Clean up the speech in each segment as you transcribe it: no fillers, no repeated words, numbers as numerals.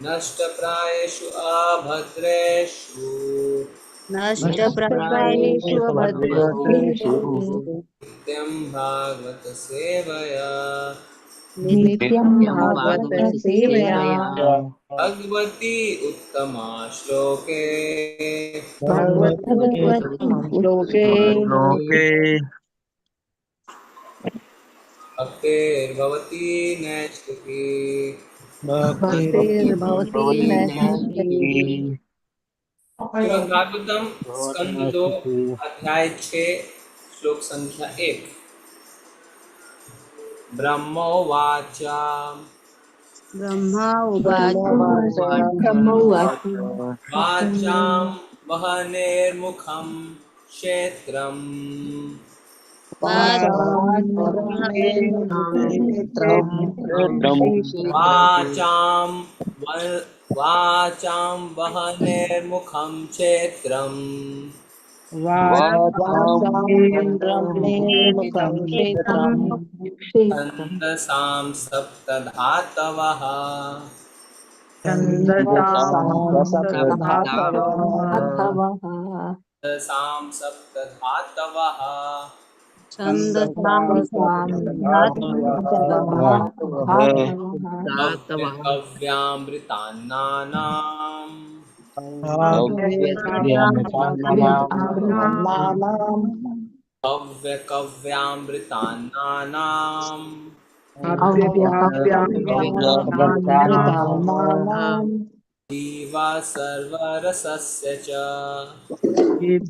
नष्टप्रायेषु अभद्रेषु नष्टप्रायेषु अभद्रेषु नित्यं भागवत सेवया नित्यं भागवत सेवया भगवती उत्तमा श्लोके भगवती श्लोके भक्तिर्भवती नैष्टिकी भक्तिर्भवती नैष्ठिकी। श्रीमद् भागवतम स्कंद 2 अध्याय 6 श्लोक संख्या 1। ब्रह्मोवाच ब्रह्मा उवाच ब्रह्मोवाच वाचां वहनेर्मुखं क्षेत्रम् वाचां वाचां वहनेर्मुखं क्षेत्रम् छन्दसां सप्तधातवः छन्दसां सप्तधातवः छन्दसां कव्यामृतान्नानाम् कव्यकव्यामृतान्नानाम् जीवा सर्वरसस्य च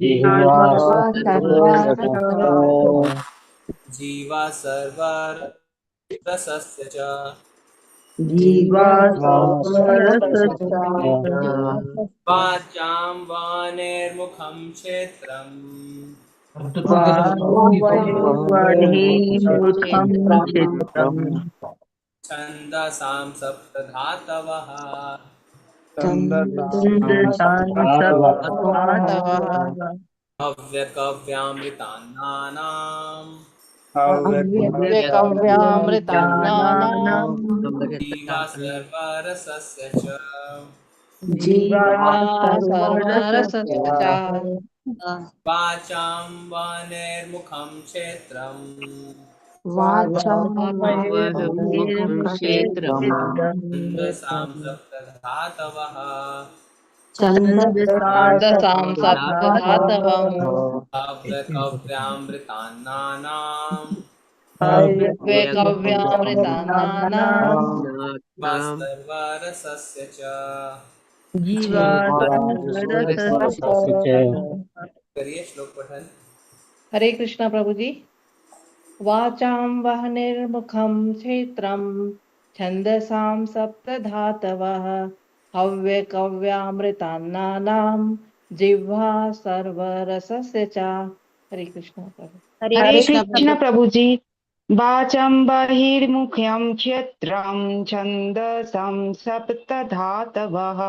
जीवा सर्वरसस्य च वाचां वाणेर्मुखं क्षेत्रम् छन्दसां सप्तधातवः हव्यकव्यामृतान्नानाम् अव्यकव्यामृतान्नानाम् जीवा सर्वरसस्य च जीवा सर्वरसश्च वाचां वाणेर्मुखं क्षेत्रम् वाचां वह्निर्मुखं क्षेत्रम् छन्दसां सप्तधातवः छन्दसां सप्तधातवम् हव्यकव्यामृतान्नानाम् अव्यकव्यामृतान्नानाम् जीवा सर्वरसस्य च करिए श्लोक पठन। हरे कृष्णा प्रभु जी। वाचां वह्निर्मुखं क्षेत्रं छन्दसां सप्तधातवः हव्यकव्यामृतान्नानां जिह्वा सर्वरसस्य च। हरे कृष्णा प्रभु। हरे कृष्ण प्रभु जी। वाचं बहिर्मुखं क्षेत्रं छन्दसं सप्तधातवः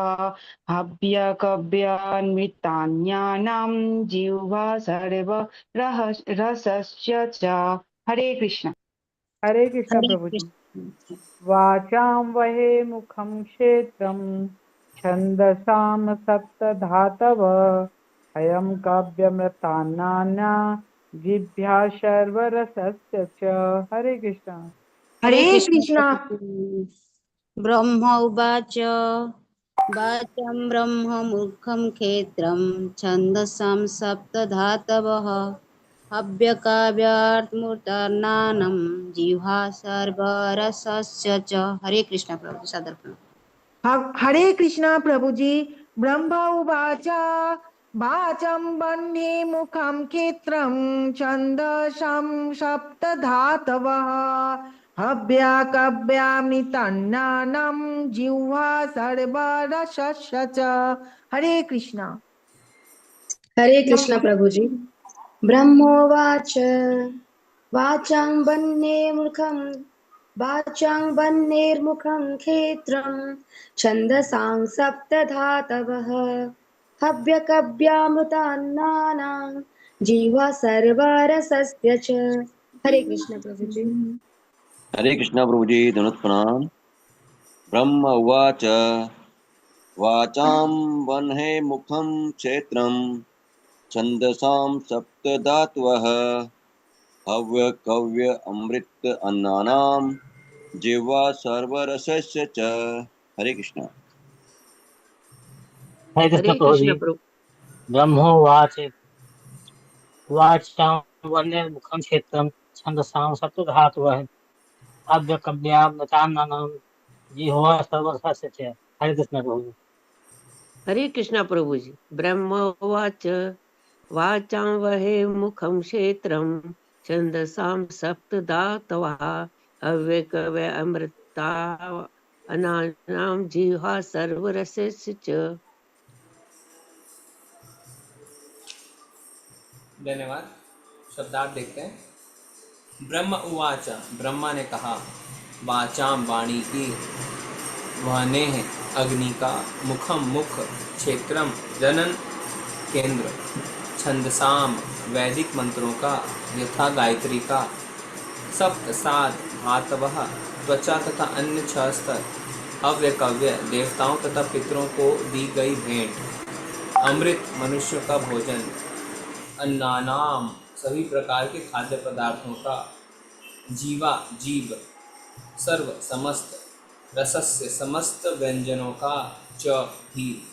हव्यकव्यान्वितान्यानां जिह्वा सर्वरसस्य च। हरे कृष्ण। हरे कृष्ण प्रभु जी। वाचां वहे मुखं क्षेत्रं छन्दसां सप्तधातव अयं काव्यमृतान्नाना जिभ्या शर्वरसस्य च। हरे कृष्ण। हरे कृष्ण। ब्रह्म उवाच वाचं ब्रह्ममुखं क्षेत्रं छन्दसां सप्तधातवः हव्यकाव्यात्मुतान्नानं जिह्वा सर्वरसस्य च। हरे कृष्ण प्रभु सदर्पण। हरे कृष्ण प्रभु जी। ब्रह्म उवाच वाचं बह्ने मुखं क्षेत्रं छन्दसां सप्तधातवः हव्यकव्यामृतान्नानां जिह्वा सर्वरसस्य च। हरे कृष्ण। हरे कृष्ण प्रभु जी। ब्रह्मोवाच वाचां वह्नेर्मुखं क्षेत्रं छन्दसां सप्तधातवः हव्यकव्यामृतान्नानां जीवा सर्वरसस्य च। हरे कृष्ण प्रभु जी। हरे कृष्ण प्रभु जी। धनुत प्रणाम। ब्रह्म उवाच वाचां वह्ने मुखं क्षेत्रं छन्दसां सप्तधातवः हव्य कव्य अमृत अन्नानां जिह्वा सर्वरसस्य च। हरे कृष्ण। हरे कृष्ण हरे प्रभु जी। कृष्ण प्रभु। ब्रह्मोवाच वाचां वह्निर्मुखं क्षेत्रं छन्दसां सप्तधातवः अव्यकव्यामृतान्नानां जिह्वा सर्वरसस्य च। हरे कृष्ण प्रभु जी। हरे कृष्ण प्रभु जी। ब्रह्मोवाच वाचां वहे मुखं क्षेत्रं छन्दसां सप्तधातवः अव्यकव्य अमृता अनानां जिह्वा सर्वरसस्य च। धन्यवाद। शब्दार्थ देखते हैं। ब्रह्म उवाच, ब्रह्मा ने कहा, वाचाम वाणी की, वहने है अग्नि का, मुखम मुख, क्षेत्रम जनन केंद्र, छंदसाम वैदिक मंत्रों का, यथा गायत्री का, सप्त सात धातवः त्वचा तथा अन्य 6 स्तर, अव्यकव्य देवताओं तथा पितरों को दी गई भेंट, अमृत मनुष्य का भोजन, अन्नानाम सभी प्रकार के खाद्य पदार्थों का, जीवा जीव, सर्व समस्त, रसस्य समस्त व्यंजनों का, च भी।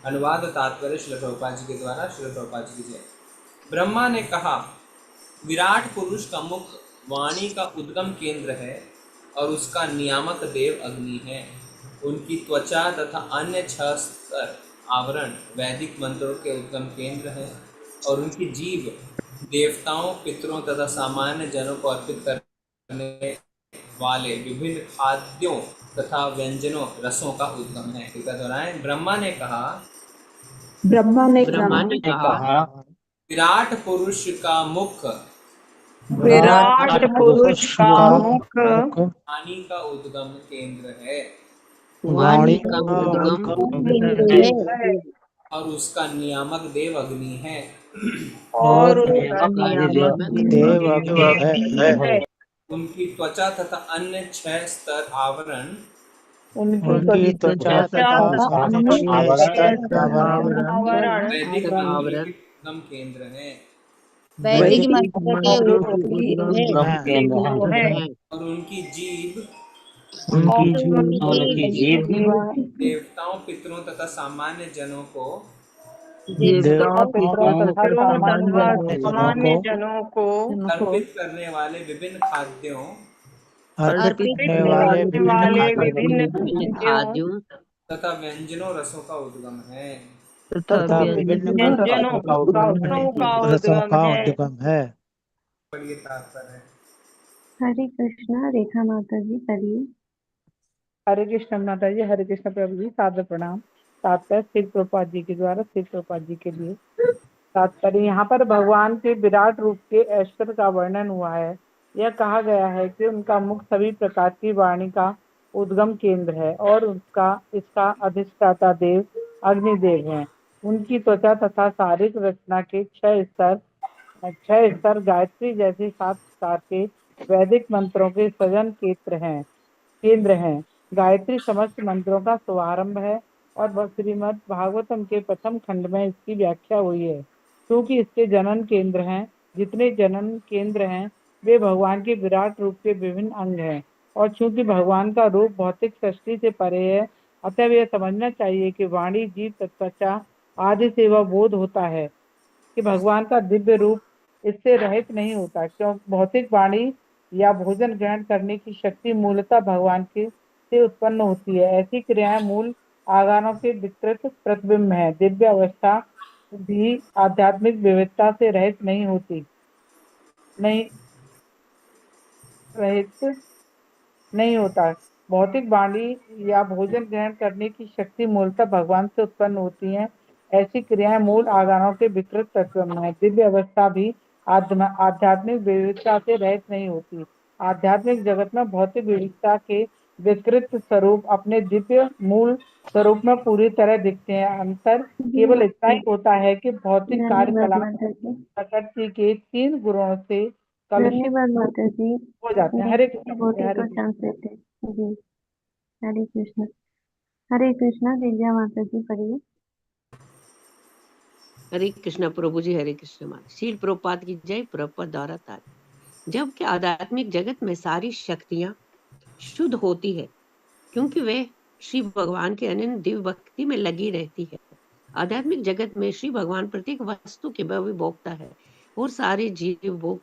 अनुवाद तात्पर्य श्रील प्रभुपाद जी के द्वारा। श्रील प्रभुपाद जी की जय। ब्रह्मा ने कहा, विराट पुरुष का मुख वाणी का उद्गम केंद्र है और उसका नियामक देव अग्नि है। उनकी त्वचा तथा अन्य 6 स्तर आवरण वैदिक मंत्रों के उद्गम केंद्र हैं और उनकी जीभ देवताओं, पितरों तथा सामान्य जनों को अर्पित करने वाले विभिन्न खाद्यों तथा व्यंजनों रसों का उद्गम है। टीका दोहराएं। ब्रह्मा ने कहा, ब्रह्मा ने ब्रह्मा ने कहा, विराट पुरुष का मुख विराट पुरुष का मुख वाणी का उद्गम केंद्र है वाणी का उद्गम केंद्र है है और उसका नियामक देव अग्नि है। और नियामक उसका नियामक देव देव है। उनकी त्वचा तथा अन्य 6 स्तर आवरण उनकी त्वचा तथा अन्य आवरण वैदिक मंत्रों के उद्गम केंद्र है वैदिक मंत्र के उद्गम केंद्र है। है और उनकी जीभ और उनकी जीभ देवताओं, पितरों तथा सामान्य जनों को देवताओं, पितरों तथा सामान्य जनों को अर्पित करने वाले विभिन्न खाद्यों अर्पित करने वाले विभिन्न विभिन्न खाद्यों खाद्यों तथा व्यंजनों रसों का उद्गम है। तथा व्यंजनों व्यंजनों का उद्गम है। पढ़िए तात्पर्य। हरे कृष्णा। रेखा माता जी पढ़िए। हरे कृष्ण माता जी। हरे कृष्ण प्रभु जी। सादर प्रणाम। तात्पर्य श्री प्रभुपाद जी के द्वारा श्री प्रभुपाद जी के लिए। तात्पर्य, यहाँ पर भगवान के विराट रूप के ऐश्वर्य का वर्णन हुआ है। यह कहा गया है कि उनका मुख सभी प्रकार की वाणी का उद्गम केंद्र है और इसका अधिष्ठाता देव अग्निदेव है। उनकी त्वचा तथा शारीरिक रचना के 6 स्तर गायत्री जैसे 7 प्रकार के वैदिक मंत्रों के सृजन केंद्र हैं। गायत्री समस्त मंत्रों का शुभारंभ है और श्रीमद् भागवतम के प्रथम खंड में इसकी व्याख्या हुई है। क्योंकि इसके जनन केंद्र हैं, जितने जनन केंद्र हैं वे भगवान के विराट रूप के विभिन्न अंग हैं और चूंकि भगवान का रूप भौतिक सृष्टि से परे है, अतः यह समझना चाहिए कि वाणी, जीव, त्वचा आदि से वह बोध होता है कि भगवान का दिव्य रूप इससे रहित नहीं होता, क्योंकि भौतिक वाणी या भोजन ग्रहण करने की शक्ति मूलतः भगवान के से उत्पन्न होती है। ऐसी क्रियाएं मूल आगानों के विकृत प्रतिबिंब है। दिव्य अवस्था भी आध्यात्मिक विविधता से रहित नहीं होता। भौतिक वाणी या भोजन ग्रहण करने की शक्ति मूलतः भगवान से उत्पन्न होती है। ऐसी क्रियाएं मूल आगानों के विकृत तत्व है। दिव्य अवस्था भी आध्यात्मिक विविधता से रहित नहीं होती। आध्यात्मिक जगत में भौतिक विविधता के विकृत स्वरूप अपने दिव्य मूल स्वरूप में पूरी तरह दिखते हैं। अंतर केवल इतना ही होता है कि भौतिक कार्यकलाप प्रकृति के 3 गुणों से कलुषित धन्यवाद माता जी। हो जाते हैं। हरे कृष्ण। जी हरे कृष्ण। हरे कृष्णा दिव्या माता जी पढ़िए। हरे कृष्णा प्रभु जी, हरे कृष्ण माता। श्रील प्रभुपाद की जय। प्रभुपाद द्वारा ताज। जबकि आध्यात्मिक जगत में सारी शक्तियां शुद्ध होती है क्योंकि वे श्री भगवान के अनन्य दिव्य भक्ति में लगी रहती है। आध्यात्मिक जगत में श्री भगवान प्रत्येक वस्तु के भोक्ता है और सारे जीव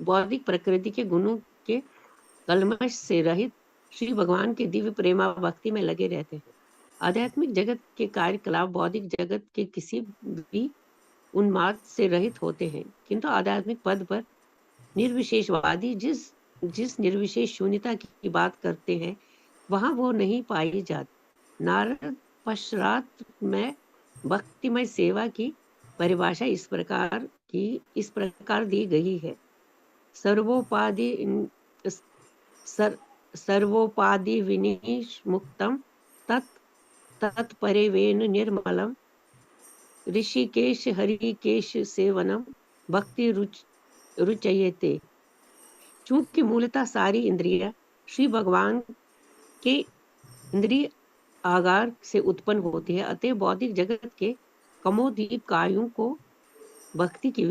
बौद्धिक प्रकृति के गुणों के कलमश से रहित श्री भगवान के दिव्य प्रेमा भक्ति में लगे रहते हैं। आध्यात्मिक जगत के कार्यकलाप बौद्धिक जगत के किसी भी उन्माद से रहित होते हैं, किंतु आध्यात्मिक पद पर निर्विशेषवादी जिस निर्विशेष शून्यता की बात करते हैं वहां वो नहीं पाई जाती। नारद पश्चात में भक्तिमय सेवा की परिभाषा इस प्रकार दी गई है। सर्वोपाधि विनिमुक्तम तत्परेवेन निर्मलम ऋषिकेश हरिकेश सेवनम भक्ति रुचयते। चूंकि मूलतः सारी इंद्रियां श्री भगवान के इंद्रिय आगार से उत्पन्न होती है, अतः बौद्धिक जगत के कमोदीप कार्यों को भक्ति की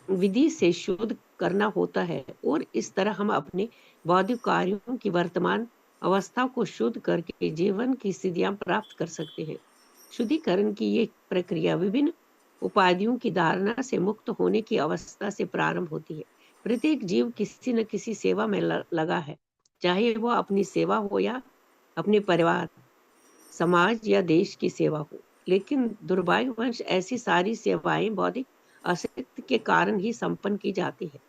विधि से शुद्ध करना होता है और इस तरह हम अपने बौद्धिक कार्यों की वर्तमान अवस्था को शुद्ध करके जीवन की सिद्धियां प्राप्त कर सकते हैं। शुद्धिकरण की ये प्रक्रिया विभिन्न उपाधियों की धारणा से मुक्त होने की अवस्था से प्रारंभ होती है। प्रत्येक जीव किसी न किसी सेवा में लगा है, चाहे वो अपनी सेवा हो या अपने परिवार, समाज या देश की सेवा हो। लेकिन दुर्भाग्यवश ऐसी सारी सेवाएं बौद्धिक आसक्ति के कारण ही संपन्न की जाती है।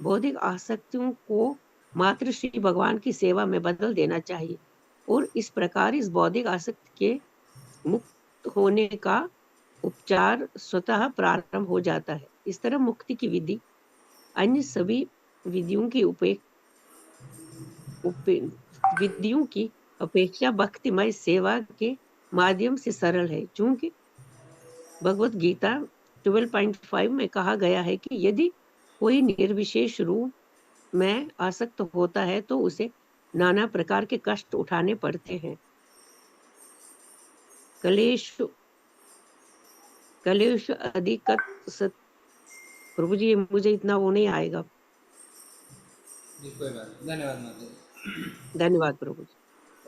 बौद्धिक आसक्तियों को मात्र श्री भगवान की सेवा में बदल देना चाहिए और इस प्रकार इस बौद्धिक आसक्ति के मुक्त होने का उपचार स्वतः प्रारंभ हो जाता है। इस तरह मुक्ति की विधि अन्य सभी विधियों की अपेक्षा भक्तिमय सेवा के माध्यम से सरल है। चूंकि भगवत गीता 12.5 में कहा गया है कि यदि कोई निर्विशेष रूप में आसक्त होता है तो उसे नाना प्रकार के कष्ट उठाने पड़ते हैं। कलेश अधिक प्रभु जी मुझे इतना वो नहीं आएगा। जी कोई बात नहीं। धन्यवाद माता जी। धन्यवाद प्रभु जी।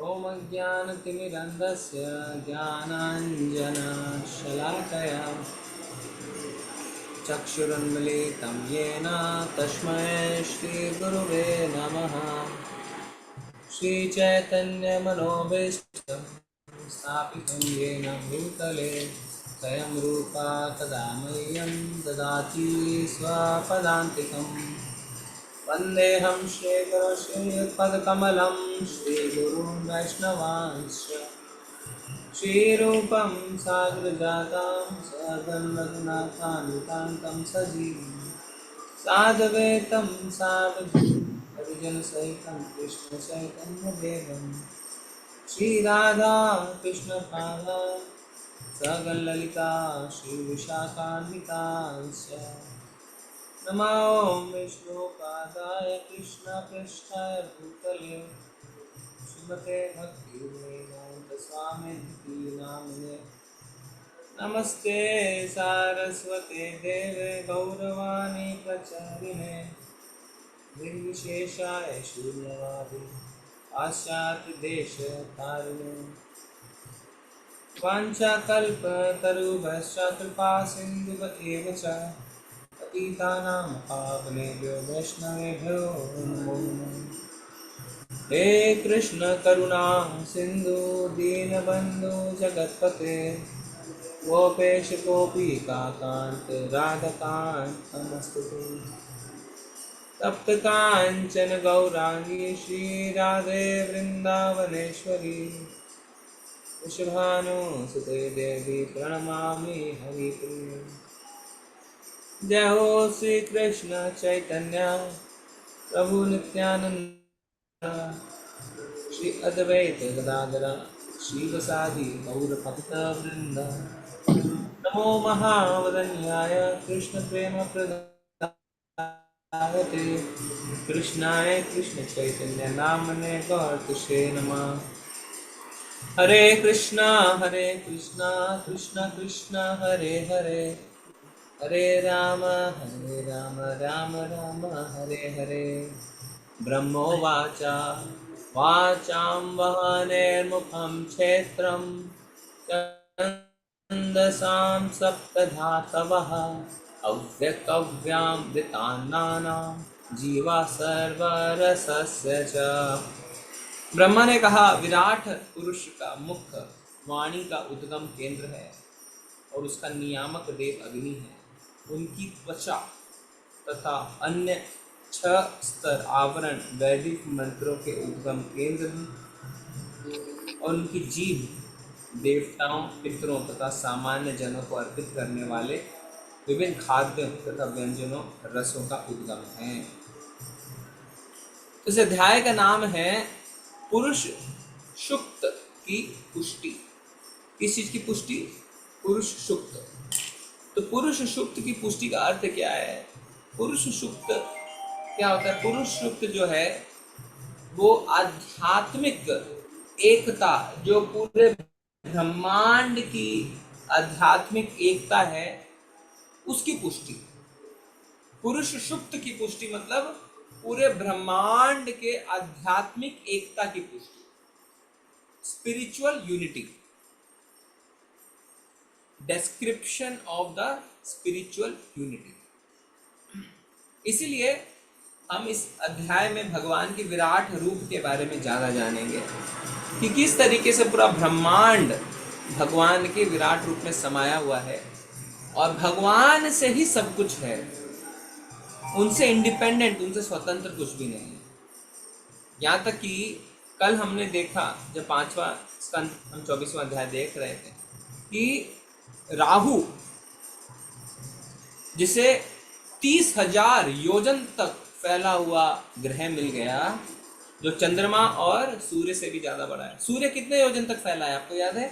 ओम ज्ञानतिमिरन्धस्य ज्ञानाञ्जनशलाकया चक्षुरुन्मिलितं येन तस्मै श्रीगुरुवे नमः। श्रीचैतन्यमनोभीष्टं स्थापितं येन भूतले स्वयं रूपा तदा मह्यं ददाति स्वपदान्तिकम्। वन्देऽहं श्रीगुरो श्रीयुतपदकमलं श्रीगुरुं वैष्णवांश्च श्रीरूपं साग्रजातं सगं रघुनाथान्वितान्तं सजीवं साद्वैतं सावधूतं कृष्णचैतन्यदेवं श्रीराधा कृष्णपादा सगं ललिता श्रीविशाखान्वितांश्च। नमो विष्णुपादाय कृष्णपृष्ठाय भूतले श्रीमते भक्तिवेदान्त स्वामिनिति नामिने। नमस्ते सारस्वते देवे गौरवाणी प्रचारिणे निर्विशेषाय शून्यवादी पाश्चात्यदेशतारिणे। वाञ्छाकल्पतरुभ्यश्च कृपा सिन्धुव एव च पतितानां पावनेभ्यो वैष्णवेभ्यो नमो नमः। हे कृष्ण करुणा सिंधु दीनबंधु जगतपते गोपेश गोपिका कांत राधाकांत नमस्तुते। तप्त कांचन गौरांगी श्री राधे वृंदावनेश्वरी वृषभानुसुते देवी प्रणमामि हरिप्रिये। जय हो श्री कृष्ण चैतन्य प्रभु नित्यानंद श्री अद्वैत गदाधर श्रीवसादि गौरभक्तवृंद। नमो महावदन्याय कृष्ण प्रेम प्रदायते कृष्णाय कृष्ण चैतन्य नामने गौरतुषे नमः। हरे कृष्णा कृष्णा कृष्णा हरे हरे, हरे राम राम राम हरे हरे। ब्रह्मोवाचा वाचां वहनेर्मुखं क्षेत्रं छन्दसां सप्तधातवः अव्यक्तव्यामृतान्नानां जीवा सर्वरसस्य च। ब्रह्मा ने कहा, विराट पुरुष का मुख वाणी का उद्गम केंद्र है और उसका नियामक देव अग्नि है। उनकी त्वचा तथा अन्य 6 स्तर आवरण वैदिक मंत्रों के उद्गम केंद्र हैं और उनकी जीभ देवताओं, पितरों तथा सामान्य जनों को अर्पित करने वाले विभिन्न खाद्य तथा व्यंजनों रसों का उद्गम है। इस अध्याय का नाम है पुरुष सुक्त की पुष्टि। किस चीज की पुष्टि? पुरुष सुक्त। तो पुरुष सुक्त की पुष्टि का अर्थ क्या है? पुरुष सुक्त क्या होता है? पुरुष सुक्त जो है वो आध्यात्मिक एकता, जो पूरे ब्रह्मांड की आध्यात्मिक एकता है, उसकी पुष्टि। पुरुष सुक्त की पुष्टि मतलब पूरे ब्रह्मांड के आध्यात्मिक एकता की पुष्टि, spiritual unity, description of the spiritual unity। इसीलिए हम इस अध्याय में भगवान की विराट रूप के बारे में ज्यादा जानेंगे कि किस तरीके से पूरा ब्रह्मांड भगवान के विराट रूप में समाया हुआ है और भगवान से ही सब कुछ है, उनसे इंडिपेंडेंट, उनसे स्वतंत्र कुछ भी नहीं है। यहाँ तक कि कल हमने देखा, जब 5वां स्कंद हम 24वां अध्याय देख रहे थे, कि राहु जिसे 30,000 योजन तक फैला हुआ ग्रह मिल गया, जो चंद्रमा और सूर्य से भी ज्यादा बड़ा है। सूर्य कितने योजन तक फैला है, आपको याद है?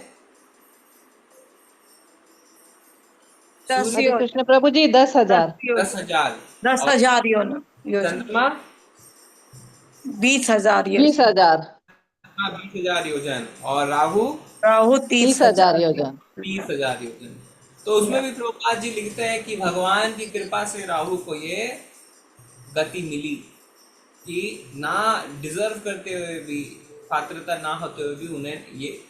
हरे कृष्ण प्रभु जी 10,000। 10,000। 10,000 चंद्रमा 20,000 20,000। हाँ, 20,000 योजन। और राहु 30,000 योजन। 30,000 योजन। तो उसमें भी प्रभुपाद जी लिखते हैं कि भगवान की कृपा से राहु को ये गति मिली कि ना डिजर्व करते हुए भी, पात्रता ना होते हुए भी उन्हें ये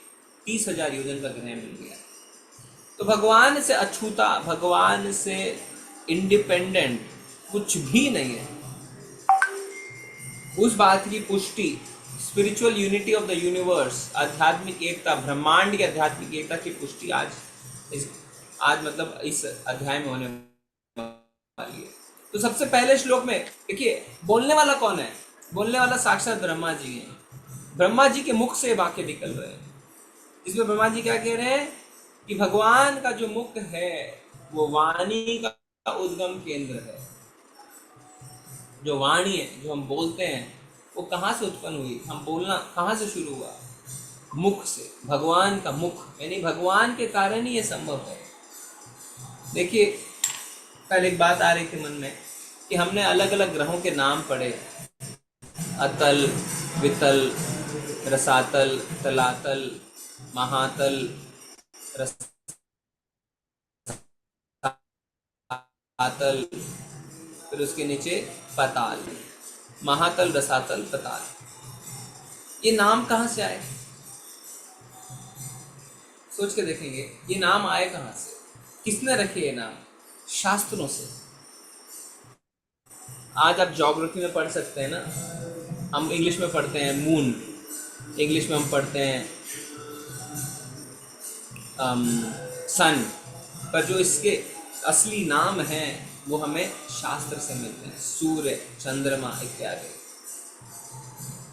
30,000 योजन का ग्रह मिल गया। तो भगवान से अछूता, भगवान से इंडिपेंडेंट कुछ भी नहीं है। उस बात की पुष्टि, spiritual unity of the universe, आध्यात्मिक एकता, ब्रह्मांड की आध्यात्मिक एकता की पुष्टि आज मतलब इस अध्याय में होने वाली है। तो सबसे पहले श्लोक में देखिए, बोलने वाला कौन है? बोलने वाला साक्षात ब्रह्मा जी हैं। ब्रह्मा जी के मुख से वाक्य निकल रहे हैं। इसमें ब्रह्मा जी क्या कह रहे हैं कि भगवान का जो मुख है वो वाणी का उद्गम केंद्र है। जो वाणी है, जो हम बोलते हैं, वो कहाँ से उत्पन्न हुई? हम बोलना कहाँ से शुरू हुआ? मुख से। भगवान का मुख, यानी भगवान के कारण ही ये संभव है। देखिए, कल एक बात आ रही थी मन में कि हमने अलग अलग ग्रहों के नाम पढ़े, अतल, वितल, रसातल, तलातल, महातल, रसातल, फिर उसके नीचे पताल। महातल, रसातल, पताल, ये नाम कहाँ से आए? सोच के देखेंगे, ये नाम आए कहाँ से? किसने रखे ये नाम? शास्त्रों से। आज आप ज्योग्राफी में पढ़ सकते हैं ना, हम इंग्लिश में पढ़ते हैं मून, इंग्लिश में हम पढ़ते हैं सन, पर जो इसके असली नाम हैं वो हमें शास्त्र से मिलते हैं, सूर्य, चंद्रमा इत्यादि।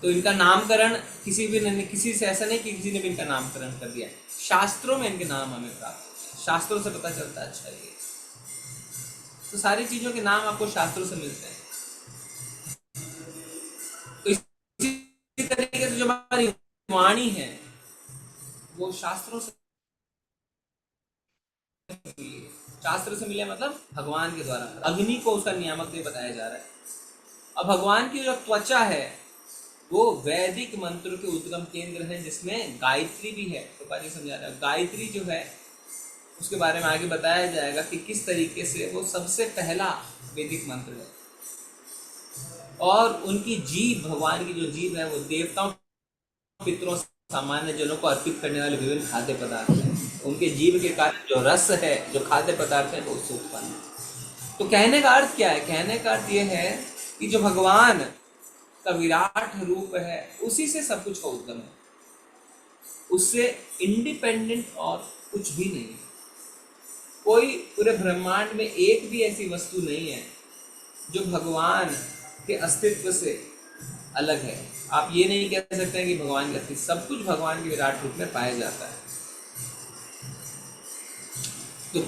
तो इनका नामकरण किसी से ऐसा नहीं कि किसी ने भी इनका नामकरण कर दिया, शास्त्रों में इनके नाम हमें प्राप्त होते हैं, शास्त्रों से पता चलता है। अच्छा, ये तो सारी चीजों के नाम आपको शास्त्रों से मिलते हैं। तो इसी तरीके से जो हमारी वाणी है वो शास्त्रों से मिली है। शास्त्र से मिले मतलब भगवान के द्वारा। अग्नि को उसका नियामक देव बताया जा रहा है। अब भगवान की जो त्वचा है वो वैदिक मंत्रों के उद्गम केंद्र है, जिसमें गायत्री भी है। तो जी समझा रहा है, गायत्री जो है उसके बारे में आगे बताया जाएगा कि किस तरीके से वो सबसे पहला वैदिक मंत्र है। और उनकी जीव, भगवान की जो जीव है वो देवताओं पितरों सामान्य जनों को अर्पित करने वाले विभिन्न खाद्य पदार्थ हैं। उनके जीव के कारण जो रस है, जो खाद्य पदार्थ है, वो उससे उत्पन्न है। तो कहने का अर्थ क्या है? कहने का अर्थ ये है कि जो भगवान का विराट रूप है उसी से सब कुछ का उद्गम है, उससे इंडिपेंडेंट और कुछ भी नहीं है। कोई पूरे ब्रह्मांड में एक भी ऐसी वस्तु नहीं है जो भगवान के अस्तित्व से अलग है। आप ये नहीं कह सकते हैं कि भगवान के अस्तित्व, सब कुछ भगवान के विराट रूप में पाया जाता है। तो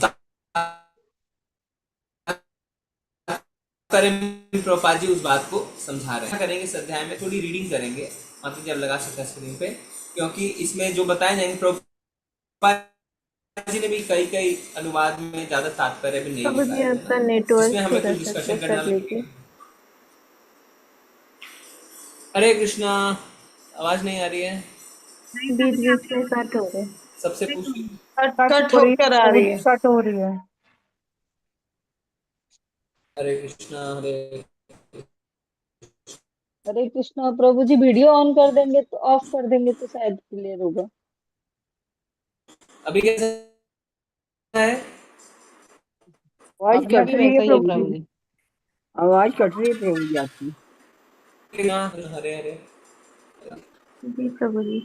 प्रभुपाद जी उस बात को समझा रहे हैं। करेंगे इस अध्याय में थोड़ी रीडिंग करेंगे, मतलब जब लगा सकते हैं स्क्रीन पे, क्योंकि इसमें जो बताए जाएंगे प्रभुपाद जी ने भी कई कई अनुवाद में ज्यादा तात्पर्य भी नहीं बताया। आपका नेटवर्क इसमें हमें कुछ डिस्कशन करना है। हरे कृष्णा, आवाज नहीं आ रही है? नहीं, बीच बीच में कट हो रहे। सबसे पूछ कट होकर आ रही है। कट हो रही है। हरे कृष्णा, हरे कृष्णा। प्रभु जी वीडियो ऑन कर देंगे तो, ऑफ कर देंगे तो शायद क्लियर होगा। अभी कैसा है? आवाज अभी कट भी रही है वैसा ही है प्रभु प्रभु जी, जी। आवाज कट रही है प्रभु जी आपकी। हरे हरे जी प्रभु जी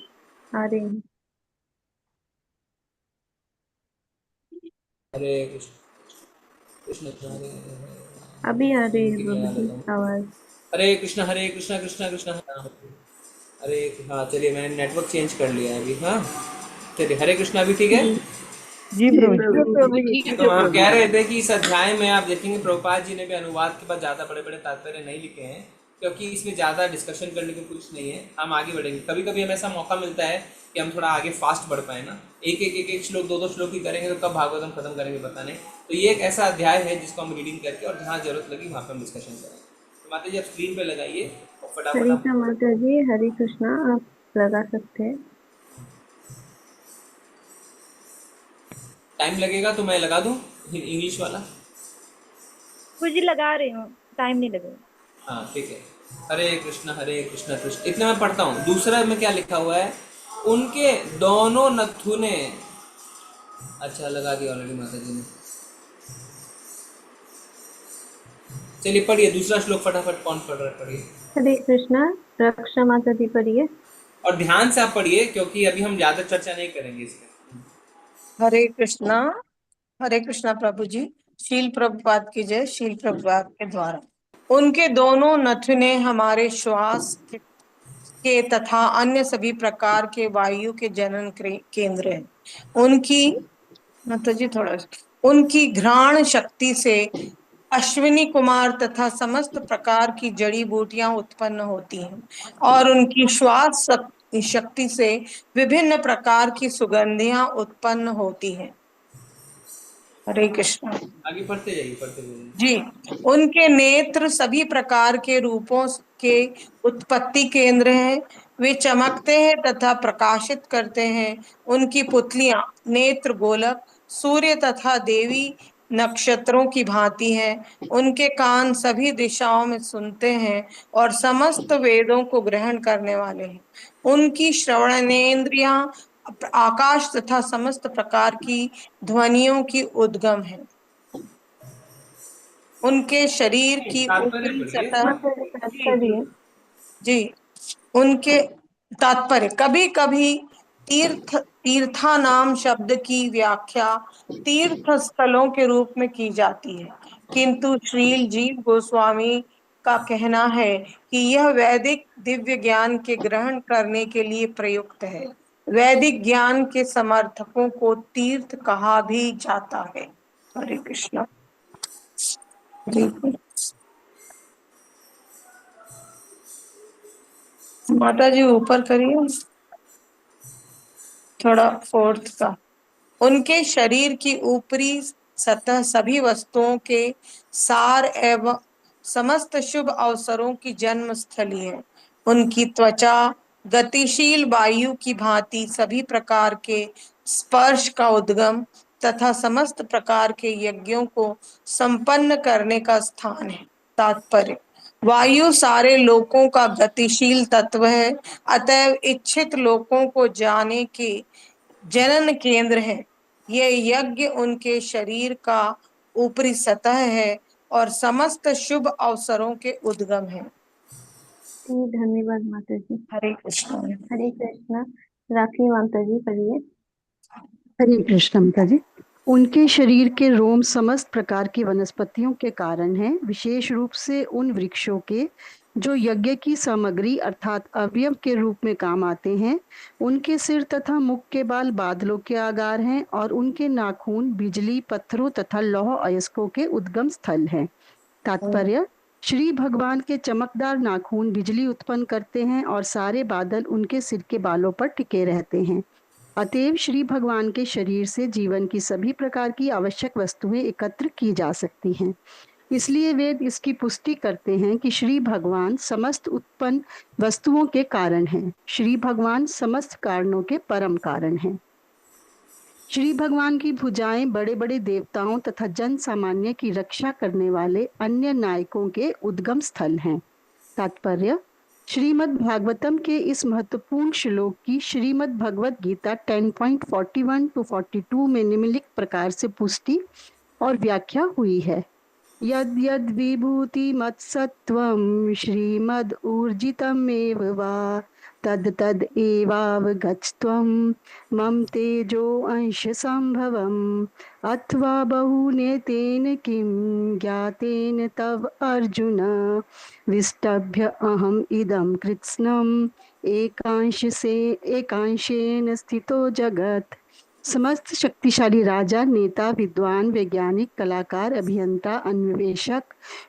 आ रहे हैं। हरे कृष्ण कृष्ण कृष्ण हरे हरे। अभी आ रही है प्रभु जी आवाज। हरे कृष्ण कृष्ण कृष्ण हरे। हाँ चलिए, मैंने नेटवर्क चेंज कर लिया है अभी। हाँ चलिए, हरे कृष्णा अभी ठीक है? जी प्रभु प्रभु जी, ठीक तो है हम प्रभु कह जी। रहे थे कि इस अध्याय में आप देखेंगे प्रभुपाद जी ने भी अनुवाद के बाद ज़्यादा बड़े बड़े तात्पर्य नहीं लिखे हैं, क्योंकि इसमें ज़्यादा डिस्कशन करने को कुछ नहीं है। हम आगे बढ़ेंगे, कभी कभी हमें ऐसा मौका मिलता है कि हम थोड़ा आगे फास्ट बढ़ पाए ना, एक श्लोक दो श्लोक ही करेंगे तो कब भागवतम खत्म करेंगे पता नहीं। तो ये एक ऐसा अध्याय है जिसको हम रीडिंग करके और जहाँ जरूरत लगी वहाँ पर हम डिस्कशन करेंगे। तो माता जी आप स्क्रीन पर लगाइए और फटाफट हरिका माता जी, हरे कृष्णा आप लगा सकते हैं। टाइम लगेगा तो मैं लगा दूँ इंग्लिश वाला? कुछ लगा रही हूँ, टाइम नहीं लगेगा। हाँ ठीक है। हरे कृष्ण कृष्ण, इतना मैं पढ़ता हूँ। दूसरा में क्या लिखा हुआ है? उनके दोनों नथुने। अच्छा लगा दिया ऑलरेडी माता जी ने। चलिए पढ़िए दूसरा श्लोक फटाफट। कौन पढ़ रहा है? पढ़िए। हरे कृष्णा, रक्षा माता जी पढ़िए। और ध्यान से आप पढ़िए, क्योंकि अभी हम ज्यादा चर्चा नहीं करेंगे इसमें। हरे कृष्णा प्रभु जी। शील प्रभुपाद की जय। शील प्रभुपाद के द्वारा उनके दोनों नथुने हमारे श्वास के तथा अन्य सभी प्रकार के वायु के जनन केंद्र हैं। उनकी माता जी थोड़ा, उनकी घ्राण शक्ति से अश्विनी कुमार तथा समस्त प्रकार की जड़ी बूटियां उत्पन्न होती हैं और उनकी श्वास शक्ति से विभिन्न प्रकार की सुगंधियां उत्पन्न होती हैं। हरे कृष्ण। आगे पढ़ते जाइए, पढ़ते जाइए जी। उनके नेत्र सभी प्रकार के रूपों के उत्पत्ति केंद्र हैं। वे चमकते हैं तथा प्रकाशित करते हैं। उनकी पुतलियां नेत्र गोलक सूर्य तथा देवी नक्षत्रों की भांति हैं। उनके कान सभी दिशाओं में सुनते हैं और समस्त वेदों को ग्रहण करने वाले हैं। उनकी श्रवणेन्द्रियां आकाश तथा समस्त प्रकार की ध्वनियों की उद्गम है। उनके शरीर की ऊपरी सतह जी, उनके तात्पर्य कभी कभी तीर्था नाम शब्द की व्याख्या तीर्थ स्थलों के रूप में की जाती है, किंतु श्रील जीव गोस्वामी का कहना है कि यह वैदिक दिव्य ज्ञान के ग्रहण करने के लिए प्रयुक्त है। वैदिक ज्ञान के समर्थकों को तीर्थ कहा भी जाता है। हरे कृष्णा। माता जी ऊपर करिए थोड़ा, फोर्थ का। उनके शरीर की ऊपरी सतह सभी वस्तुओं के सार एवं समस्त शुभ अवसरों की जन्म स्थली है। उनकी त्वचा गतिशील वायु की भांति सभी प्रकार के स्पर्श का उद्गम तथा समस्त प्रकार के यज्ञों को संपन्न करने का स्थान है। तात्पर्य: वायु सारे लोकों का गतिशील तत्व है, अतएव इच्छित लोकों को जाने के जनन केंद्र है। यह यज्ञ उनके शरीर का ऊपरी सतह है और समस्त शुभ अवसरों के उद्गम है। जी धन्यवाद माता जी। हरे कृष्ण। हरे कृष्णा। राखी माता जी पढ़िए। हरे कृष्ण माता जी। उनके शरीर के रोम समस्त प्रकार की वनस्पतियों के कारण हैं, विशेष रूप से उन वृक्षों के जो यज्ञ की सामग्री अर्थात अवयव के रूप में काम आते हैं। उनके सिर तथा मुख के बाल बादलों के आकार हैं और उनके नाखून बिजली, पत्थरों तथा लौह अयस्कों के उद्गम स्थल हैं। तात्पर्य: श्री भगवान के चमकदार नाखून बिजली उत्पन्न करते हैं और सारे बादल उनके सिर के बालों पर टिके रहते हैं। अतएव श्री भगवान के शरीर से जीवन की सभी प्रकार की आवश्यक वस्तुएं एकत्र की जा सकती हैं। इसलिए वेद इसकी पुष्टि करते हैं कि श्री भगवान समस्त उत्पन्न वस्तुओं के कारण हैं। श्री भगवान समस्त कारणों के परम कारण हैं। श्री भगवान की भुजाएं बड़े बड़े देवताओं तथा जन सामान्य की रक्षा करने वाले अन्य नायकों के उद्गम स्थल हैं। तात्पर्य: श्रीमद् भागवतम के इस महत्वपूर्ण श्लोक की श्रीमद् भगवत गीता 10.41 to 42 में निम्नलिखित प्रकार से पुष्टि और व्याख्या हुई है। यद यद विभूति मत्सत्वं श्रीमद् ऊर्जितमेव वा तद तद एवावगच्छत्वं मम तेजो अंश संभवम् अथवा बहुनेतेन किं ज्ञातेन तव अर्जुन विष्टभ्य अहम इदं कृत्स्नम् एकांशेन स्थितो जगत्। समस्त शक्तिशाली राजा, नेता, विद्वान, वैज्ञानिक, कलाकार, अभियंता, अन्वेषक,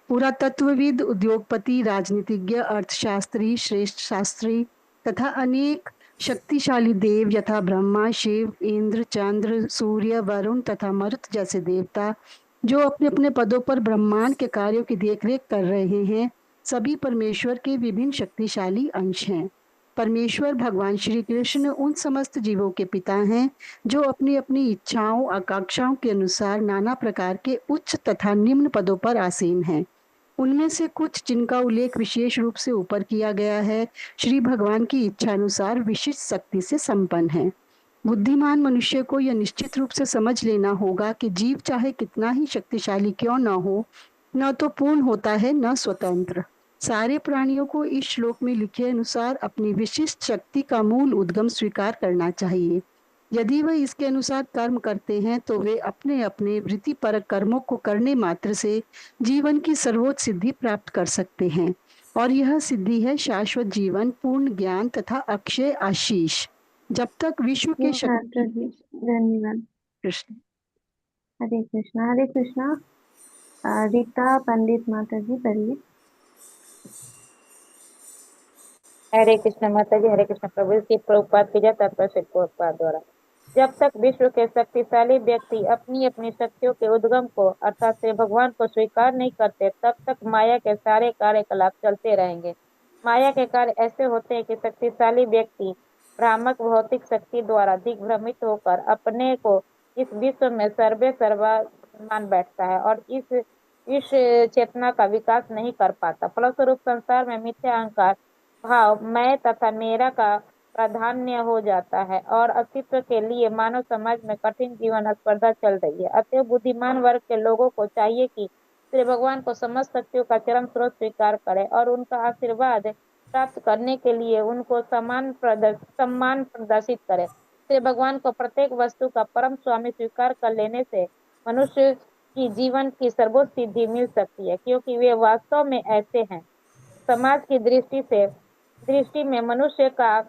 पुरातत्वविद, उद्योगपति, राजनीतिज्ञ, अर्थशास्त्री, श्रेष्ठ शास्त्री तथा अनेक शक्तिशाली देव यथा ब्रह्मा, शिव, इंद्र, चंद्र, सूर्य, वरुण तथा मरुत जैसे देवता जो अपने अपने पदों पर ब्रह्मांड के कार्यों की देखरेख कर रहे हैं, सभी परमेश्वर के विभिन्न शक्तिशाली अंश हैं। परमेश्वर भगवान श्री कृष्ण उन समस्त जीवों के पिता हैं जो अपनी अपनी इच्छाओं आकांक्षाओं के अनुसार नाना प्रकार के उच्च तथा निम्न पदों पर आसीन हैं। उनमें से कुछ जिनका उल्लेख विशेष रूप से ऊपर किया गया है, श्री भगवान की इच्छा अनुसार विशिष्ट शक्ति से संपन्न है। बुद्धिमान मनुष्य को यह निश्चित रूप से समझ लेना होगा कि जीव चाहे कितना ही शक्तिशाली क्यों न हो, न तो पूर्ण होता है न स्वतंत्र। सारे प्राणियों को इस श्लोक में लिखे अनुसार अपनी विशिष्ट शक्ति का मूल उद्गम स्वीकार करना चाहिए। यदि वह इसके अनुसार कर्म करते हैं तो वे अपने अपने वृत्तिपरक कर्मों को करने मात्र से जीवन की सर्वोच्च सिद्धि प्राप्त कर सकते हैं और यह सिद्धि है शाश्वत जीवन, पूर्ण ज्ञान तथा अक्षय आशीष। जब तक विश्व के माता जी धन्यवाद। कृष्ण हरे कृष्णा। हरे कृष्णा। रीता पंडित माता जी पढ़िए। हरे कृष्ण माता जी। हरे कृष्ण प्रभु की प्रभुपाद की जय तत्पर श्री प्रभुपाद द्वारा। जब तक विश्व के शक्तिशाली व्यक्ति अपनी अपनी शक्तियों के उद्गम को अर्थात से भगवान को स्वीकार नहीं करते, तब तक माया के सारे कार्यकलाप चलते रहेंगे। माया के कार्य ऐसे होते हैं कि शक्तिशाली व्यक्ति भ्रामक भौतिक शक्ति द्वारा दिग्भ्रमित होकर अपने को इस विश्व में सर्वे सर्वा मान बैठता है और इस चेतना का विकास नहीं कर पाता। फलस्वरूप संसार में मिथ्या अहंकार भाव, मैं तथा मेरा का प्राधान्य हो जाता है और अस्तित्व के लिए मानव समाज में कठिन जीवन स्पर्धा चल रही है। अतः बुद्धिमान वर्ग के लोगों को चाहिए कि श्री भगवान को समस्त शक्तियों का चरम स्रोत स्वीकार करें और उनका आशीर्वाद प्राप्त करने के लिए उनको सम्मान प्रदर्शित करें। श्री भगवान को प्रत्येक वस्तु का परम स्वामी स्वीकार कर लेने से मनुष्य की जीवन की सर्वोच्च सिद्धि मिल सकती है, क्योंकि वे वास्तव में ऐसे हैं। समाज की दृष्टि में मनुष्य का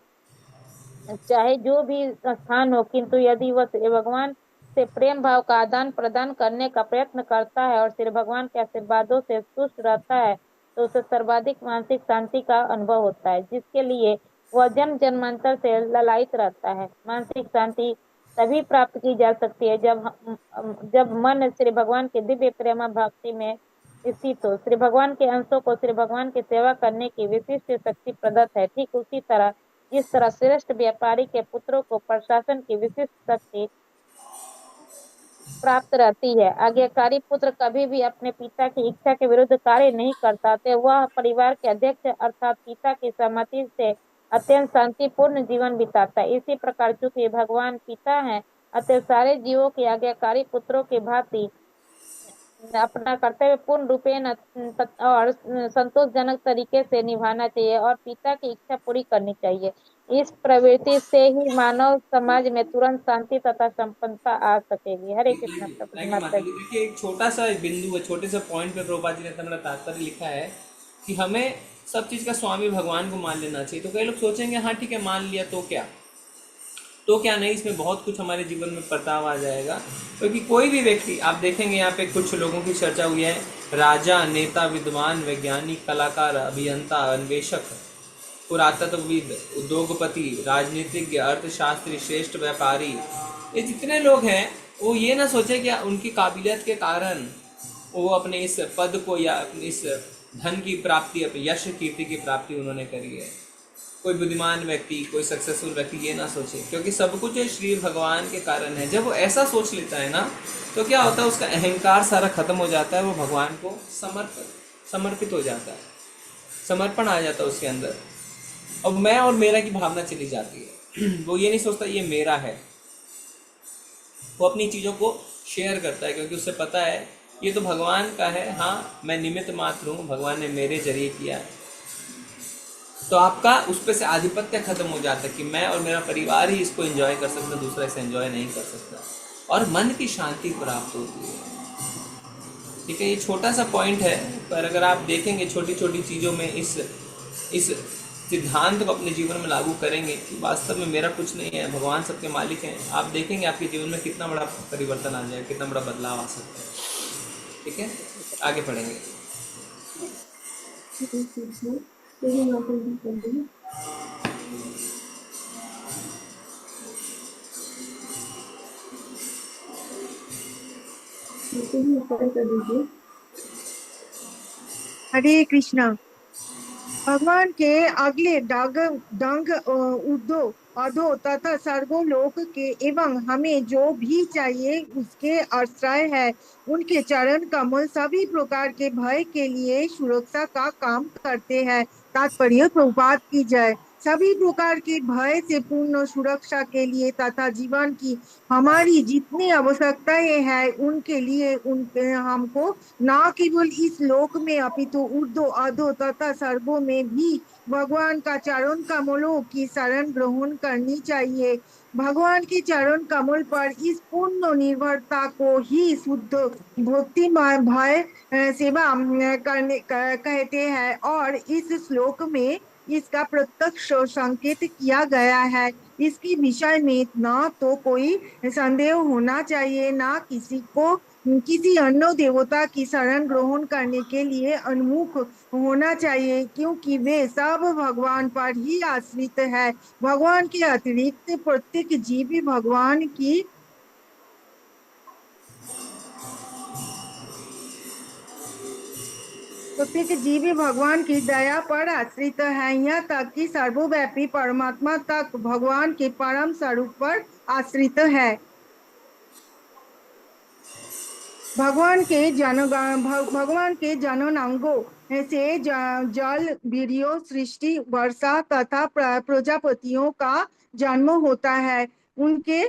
चाहे जो भी स्थान हो, किंतु यदि वह श्री भगवान से प्रेम भाव का आदान प्रदान करने का प्रयत्न करता है और श्री भगवान के आशीर्वादों से तुष्ट रहता है तो उसे सर्वाधिक मानसिक शांति का अनुभव होता है, जिसके लिए वह जन्म जन्मांतर से ललायित रहता है। मानसिक शांति तभी प्राप्त की जा सकती है जब मन श्री भगवान के दिव्य प्रेम भक्ति में स्थित हो। श्री भगवान के अंशों को श्री भगवान की सेवा करने की विशिष्ट शक्ति प्रदत्त है। ठीक उसी तरह जिस तरह श्रेष्ठ व्यापारी के पुत्रों को प्रशासन की विशिष्ट शक्ति प्राप्त रहती है। आज्ञाकारी पुत्र कभी भी अपने पिता की इच्छा के विरुद्ध कार्य नहीं करता, तो वह परिवार के अध्यक्ष अर्थात पिता की सहमति से अत्यंत शांतिपूर्ण जीवन बिताता है। इसी प्रकार चूंकि भगवान पिता हैं, अतः सारे जीवों के आज्ञाकारी पुत्रों की भांति अपना कर्तव्य पूर्ण रूपेण और संतोषजनक तरीके से निभाना चाहिए और पिता की इच्छा पूरी करनी चाहिए। इस प्रवृत्ति से ही मानव समाज में तुरंत शांति तथा संपन्नता आ सकेगी। हरे कृष्ण प्रभु थैंक यू माता माता जी। जी। देखिए एक छोटा सा बिंदु है, छोटे से पॉइंट पे प्रभुपाद जी ने इतना बड़ा तात्पर्य लिखा है कि हमें सब चीज़ का स्वामी भगवान को मान लेना चाहिए। तो कई लोग सोचेंगे हाँ ठीक है मान लिया तो क्या नहीं, इसमें बहुत कुछ हमारे जीवन में बदलाव आ जाएगा। क्योंकि कोई भी व्यक्ति आप देखेंगे, यहाँ पे कुछ लोगों की चर्चा हुई है, राजा, नेता, विद्वान, वैज्ञानिक, कलाकार, अभियंता, अन्वेषक, पुरातत्वविद, उद्योगपति, राजनीतिज्ञ, अर्थशास्त्री, श्रेष्ठ व्यापारी, ये जितने लोग हैं वो ये ना सोचे कि उनकी काबिलियत के कारण वो अपने इस पद को या अपने इस धन की प्राप्ति, अपने यश कीर्ति की प्राप्ति उन्होंने करी है। कोई बुद्धिमान व्यक्ति, कोई सक्सेसफुल व्यक्ति ये ना सोचे, क्योंकि सब कुछ श्री भगवान के कारण है। जब वो ऐसा सोच लेता है ना, तो क्या होता है, उसका अहंकार सारा खत्म हो जाता है, वो भगवान को समर्पित हो जाता है, समर्पण आ जाता है उसके अंदर, और मैं और मेरा की भावना चली जाती है। वो ये नहीं सोचता ये मेरा है, वो अपनी चीज़ों को शेयर करता है, क्योंकि उसे पता है ये तो भगवान का है, हाँ मैं निमित्त मात्र हूँ, भगवान ने मेरे जरिए किया है। तो आपका उस पर से आधिपत्य खत्म हो जाता है कि मैं और मेरा परिवार ही इसको एंजॉय कर सकता, दूसरा इसे एंजॉय नहीं कर सकता, और मन की शांति प्राप्त होती है। ठीक है, ये छोटा सा पॉइंट है, पर अगर आप देखेंगे छोटी छोटी चीज़ों में इस सिद्धांत को अपने जीवन में लागू करेंगे कि वास्तव में मेरा कुछ नहीं है, भगवान सबके मालिक हैं, आप देखेंगे आपके जीवन में कितना बड़ा परिवर्तन आ जाएगा, कितना बड़ा बदलाव आ सकता है। ठीक है, आगे पढ़ेंगे। हरे कृष्णा। भगवान के अगले डंग उद्धो अधो तथा सर्वलोक के एवं हमें जो भी चाहिए उसके आश्रय है। उनके चरण कमल सभी प्रकार के भय के लिए सुरक्षा का काम करते हैं। तात्पर्य प्रभुपाद की जय। सभी प्रकार के भय से पूर्ण सुरक्षा के लिए तथा जीवन की हमारी जितनी आवश्यकताएं हैं उनके लिए उनके हमको न केवल इस लोक में अपितु ऊर्ध्व अधो तथा सर्वों में भी भगवान का चरण कमलों की शरण ग्रहण करनी चाहिए। भगवान के चरण कमल पर इस पूर्ण निर्भरता को ही शुद्ध भक्ति भय सेवा करने कहते हैं और इस श्लोक में इसका प्रत्यक्ष संकेत किया गया है। इसके विषय में ना तो कोई संदेह होना चाहिए, ना किसी को किसी अन्य देवता की शरण ग्रहण करने के लिए उन्मुख होना चाहिए, क्योंकि वे सब भगवान पर ही आश्रित है। भगवान के अतिरिक्त प्रत्येक जीव भगवान की भगवान की दया पर आश्रित है, यहाँ तक कि सर्वव्यापी परमात्मा तक भगवान के परम स्वरूप पर आश्रित है। भगवान के जननांगों से जल, वीर्य, सृष्टि, वर्षा तथा प्रजापतियों का जन्म होता है। उनके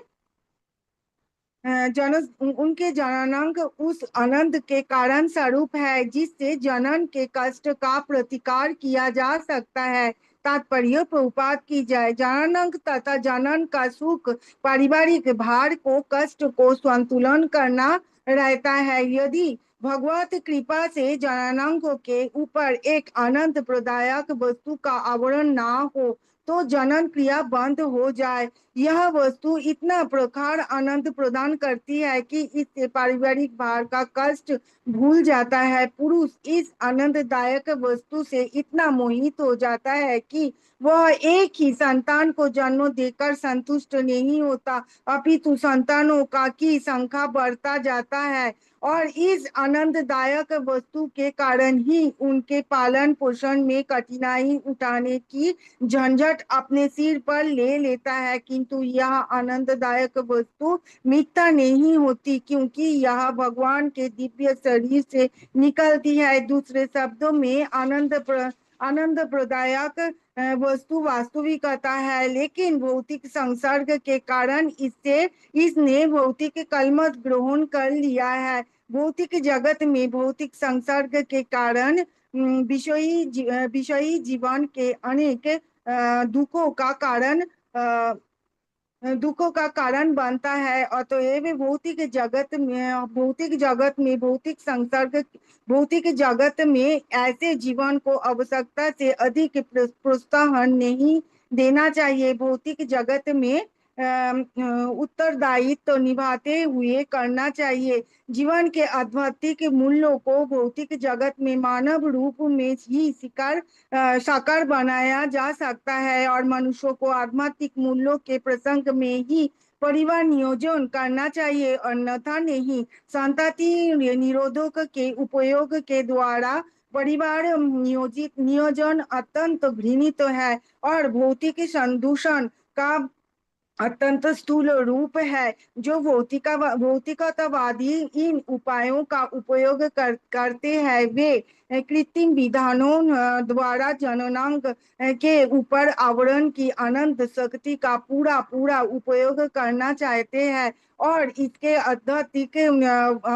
जननांग उस आनंद के कारण स्वरूप है जिससे जनन के कष्ट का प्रतिकार किया जा सकता है। तात्पर्य प्रभुपाद की जय। जननांग तथा जनन का सुख पारिवारिक भार को कष्ट को संतुलन करना रहता है। यदि भगवत कृपा से जननांग के ऊपर एक आनंद प्रदायक वस्तु का आवरण ना हो तो जनन क्रिया बंद हो जाए। यह वस्तु इतना प्रखर आनंद प्रदान करती है कि इससे पारिवारिक भार का कष्ट भूल जाता है। पुरुष इस आनंददायक वस्तु से इतना मोहित हो जाता है कि वह एक ही संतान को जन्म देकर संतुष्ट नहीं होता, अपितु संतानों का की संख्या बढ़ता जाता है और इस आनंददायक वस्तु के कारण ही उनके पालन पोषण में कठिनाई उठाने की झंझट अपने सिर पर ले लेता है। किंतु यह आनंददायक वस्तु मिथ्या नहीं होती, क्योंकि यह भगवान के दिव्य शरीर से निकलती है। दूसरे शब्दों में आनंद प्रदायक वस्तु वास्तविकता है, लेकिन भौतिक संसर्ग के कारण इसने भौतिक कलमश ग्रहण कर लिया है। भौतिक जगत में भौतिक संसर्ग के कारण विषयी जीवन के अनेक दुखों का कारण बनता है। अतएव भौतिक जगत में ऐसे जीवन को आवश्यकता से अधिक प्रोत्साहन नहीं देना चाहिए। भौतिक जगत में उत्तरदायित्व निभाते हुए करना चाहिए। जीवन के आध्यात्मिक मूल्यों को भौतिक जगत में मानव रूप में ही साकार बनाया जा सकता है और मनुष्यों को आध्यात्मिक मूल्यों के प्रसंग में ही परिवार नियोजन करना चाहिए, अन्यथा नहीं। संतति निरोधक के उपयोग के द्वारा परिवार नियोजन अत्यंत घृणित है और भौतिक संदूषण का अत्यंत स्थूल रूप है। जो भौतिकतावादी इन उपायों का उपयोग करते हैं, वे कृत्रिम विधानों द्वारा जननांग के ऊपर आवरण की अनंत शक्ति का पूरा उपयोग करना चाहते हैं और इसके आध्यात्मिक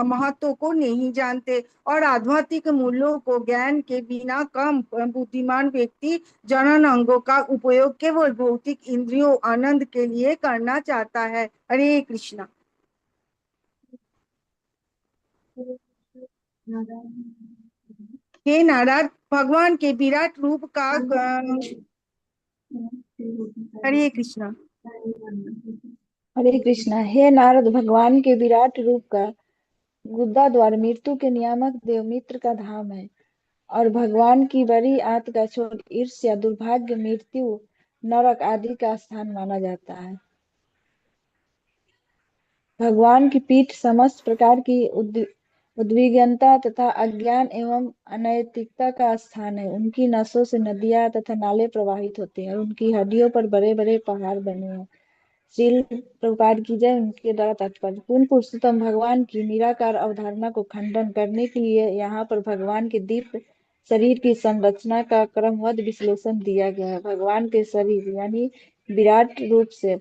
महत्व को नहीं जानते और आध्यात्मिक मूल्यों को ज्ञान के बिना कम बुद्धिमान व्यक्ति जननांगों का उपयोग केवल भौतिक इंद्रियों आनंद के लिए करना चाहता है। हरे कृष्णा। हे नारद, भगवान के विराट रूप का हरे कृष्णा। हरे कृष्णा। हे नारद, भगवान के विराट रूप का गुदा द्वार मृत्यु के नियामक देवमित्र का धाम है और भगवान की बड़ी आंत का छोर ईर्ष्या, दुर्भाग्य, मृत्यु, नरक आदि का स्थान माना जाता है। भगवान की पीठ समस्त प्रकार की उद्विग्नता तथा अज्ञान एवं अनैतिकता का स्थान है। उनकी नसों से नदियां तथा नाले प्रवाहित होते हैं और उनकी हड्डियों पर बड़े बड़े पहाड़ बने हैं। श्रील प्रभुपाद की जय। उनके द्वारा तात्पर्य पूर्ण पुरुषोत्तम भगवान की निराकार अवधारणा को खंडन करने के लिए यहाँ पर भगवान के दिव्य शरीर की संरचना का क्रमबद्ध विश्लेषण दिया गया है। भगवान के शरीर यानी विराट रूप से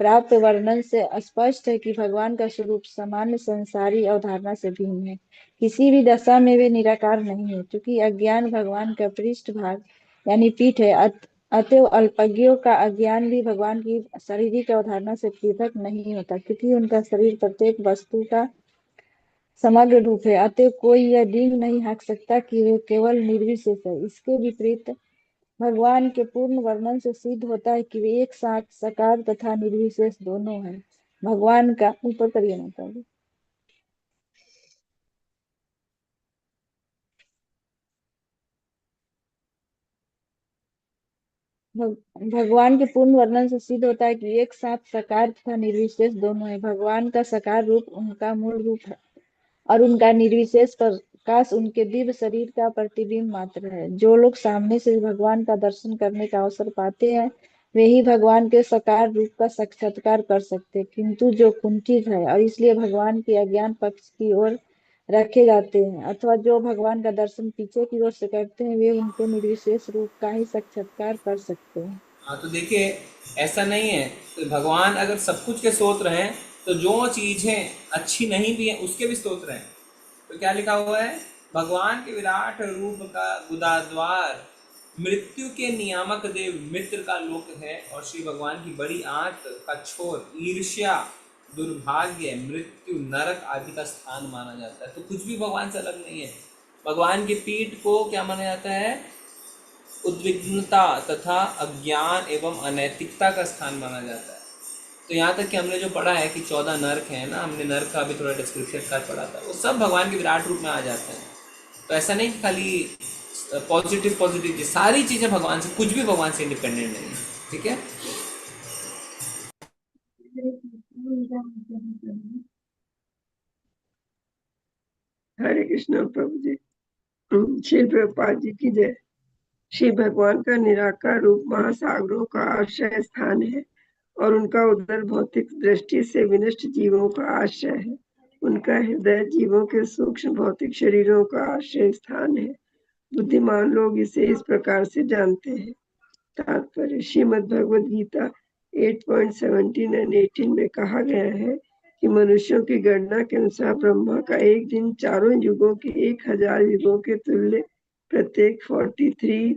प्राप्त वर्णन से स्पष्ट है कि भगवान का स्वरूप सामान्य संसारी अवधारणा से भिन्न है। किसी भी दशा में वे निराकार नहीं है। क्योंकि अज्ञान भगवान का पृष्ठ भाग यानी पीठ है, अतएव अल्पज्ञों का अज्ञान भी भगवान की शारीरिक अवधारणा से पृथक नहीं होता, क्योंकि उनका शरीर प्रत्येक वस्तु का समग्र रूप है। अतएव कोई यह डींग नहीं हाँक सकता कि वे केवल निर्विशेष है। इसके विपरीत भगवान के पूर्ण वर्णन से सिद्ध होता है कि वे एक साथ साकार तथा निर्विशेष दोनों हैं। भगवान का ऊपर करिए ना चाहिए। भगवान के पूर्ण वर्णन से सिद्ध होता है कि एक साथ साकार तथा निर्विशेष दोनों है। भगवान का साकार रूप उनका मूल रूप है और उनका निर्विशेष प्रकाश उनके दिव्य शरीर का प्रतिबिंब मात्र है। जो लोग सामने से भगवान का दर्शन करने का अवसर पाते हैं, वे ही भगवान के साकार रूप का साक्षात्कार कर सकते हैं। किंतु जो कुंठित है और इसलिए भगवान के अज्ञान पक्ष की ओर रखे जाते हैं, अथवा जो भगवान का दर्शन पीछे की ओर से करते हैं, वे उनके निर्विशेष रूप का ही साक्षात्कार कर सकते हैं। हाँ, तो देखिए ऐसा नहीं है तो भगवान अगर सब कुछ के स्तोत्र हैं तो जो चीजें अच्छी नहीं भी हैं उसके भी स्तोत्र हैं। तो क्या लिखा हुआ है? भगवान के विराट रूप का गुदाद्वार मृत्यु के नियामक देव मित्र का लोक है और श्री भगवान की बड़ी आंत का छोर ईर्ष्या, दुर्भाग्य, मृत्यु, नरक आदि का स्थान माना जाता है। तो कुछ भी भगवान से अलग नहीं है। भगवान की पीठ को क्या माना जाता है? उद्विग्नता तथा अज्ञान एवं अनैतिकता का स्थान माना जाता है। तो यहाँ तक कि हमने जो पढ़ा है कि 14 नर्क हैं ना, हमने नर्क का भी थोड़ा डिस्क्रिप्शन का पढ़ा था, वो सब भगवान के विराट रूप में आ जाते हैं। तो ऐसा नहीं कि खाली पॉजिटिव पॉजिटिव, सारी चीज़ें भगवान से, कुछ भी भगवान से इंडिपेंडेंट नहीं है। ठीक है, हरे कृष्ण प्रभु जी। श्री प्रभुपाद जी की जय। श्री भगवान का निराकार रूप महासागरों का आश्रय स्थान है और उनका उदर भौतिक दृष्टि से विनष्ट जीवों का आश्रय है। उनका हृदय जीवों के सूक्ष्म भौतिक शरीरों का आश्रय स्थान है। बुद्धिमान लोग इसे इस प्रकार से जानते हैं। तात्पर्य, श्रीमद् भगवद गीता 8.17 और 18 में कहा गया है कि मनुष्यों की गणना के अनुसार ब्रह्मा का एक दिन चारों युगों के 1000 युगों के तुल्य प्रत्येक 43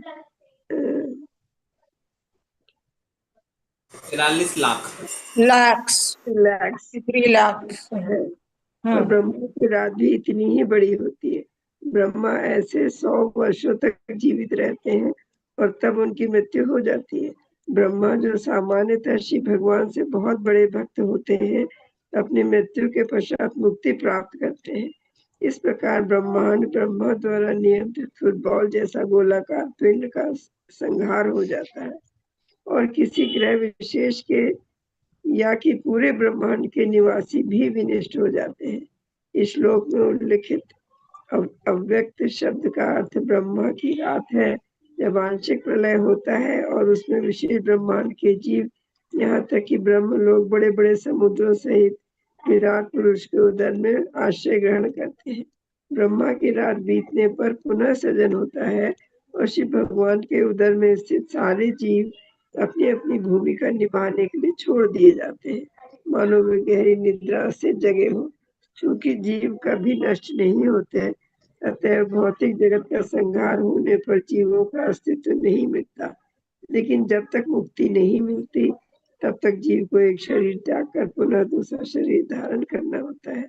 43 लाख लाख 3 लाख है और ब्रह्मा की रात भी इतनी ही बड़ी होती है। ब्रह्मा ऐसे 100 वर्षों तक जीवित रहते हैं और तब उनकी मृत्यु हो जाती है। ब्रह्मा, जो सामान्यतः शिव भगवान से बहुत बड़े भक्त होते हैं, अपनी मृत्यु के पश्चात मुक्ति प्राप्त करते हैं। इस प्रकार ब्रह्मांड ब्रह्मा द्वारा नियंत्रित फुटबॉल जैसा गोलाकार पिंड का संहार हो जाता है और किसी ग्रह विशेष के या कि पूरे ब्रह्मांड के निवासी भी विनष्ट हो जाते हैं। इस श्लोक में उल्लिखित अव्यक्त शब्द का अर्थ ब्रह्मा की रात है, जब आंशिक प्रलय होता है और उसमें विशेष ब्रह्मांड के जीव, यहाँ तक कि ब्रह्म लोग बड़े बड़े समुद्रों सहित विराट पुरुष के उदर में आश्रय ग्रहण करते हैं। ब्रह्मा की रात बीतने पर पुनः सृजन होता है और शिव भगवान के उदर में स्थित सारे जीव अपनी अपनी भूमिका निभाने के लिए छोड़ दिए जाते हैं, मानो वे गहरी निद्रा से जगे हो। चूंकि जीव कभी नष्ट नहीं होते हैं, अतः भौतिक जगत का संहार होने पर जीवों का अस्तित्व नहीं मिटता। लेकिन जब तक मुक्ति नहीं मिलती, तब तक जीव को एक शरीर त्याग कर पुनः दूसरा शरीर धारण करना होता है।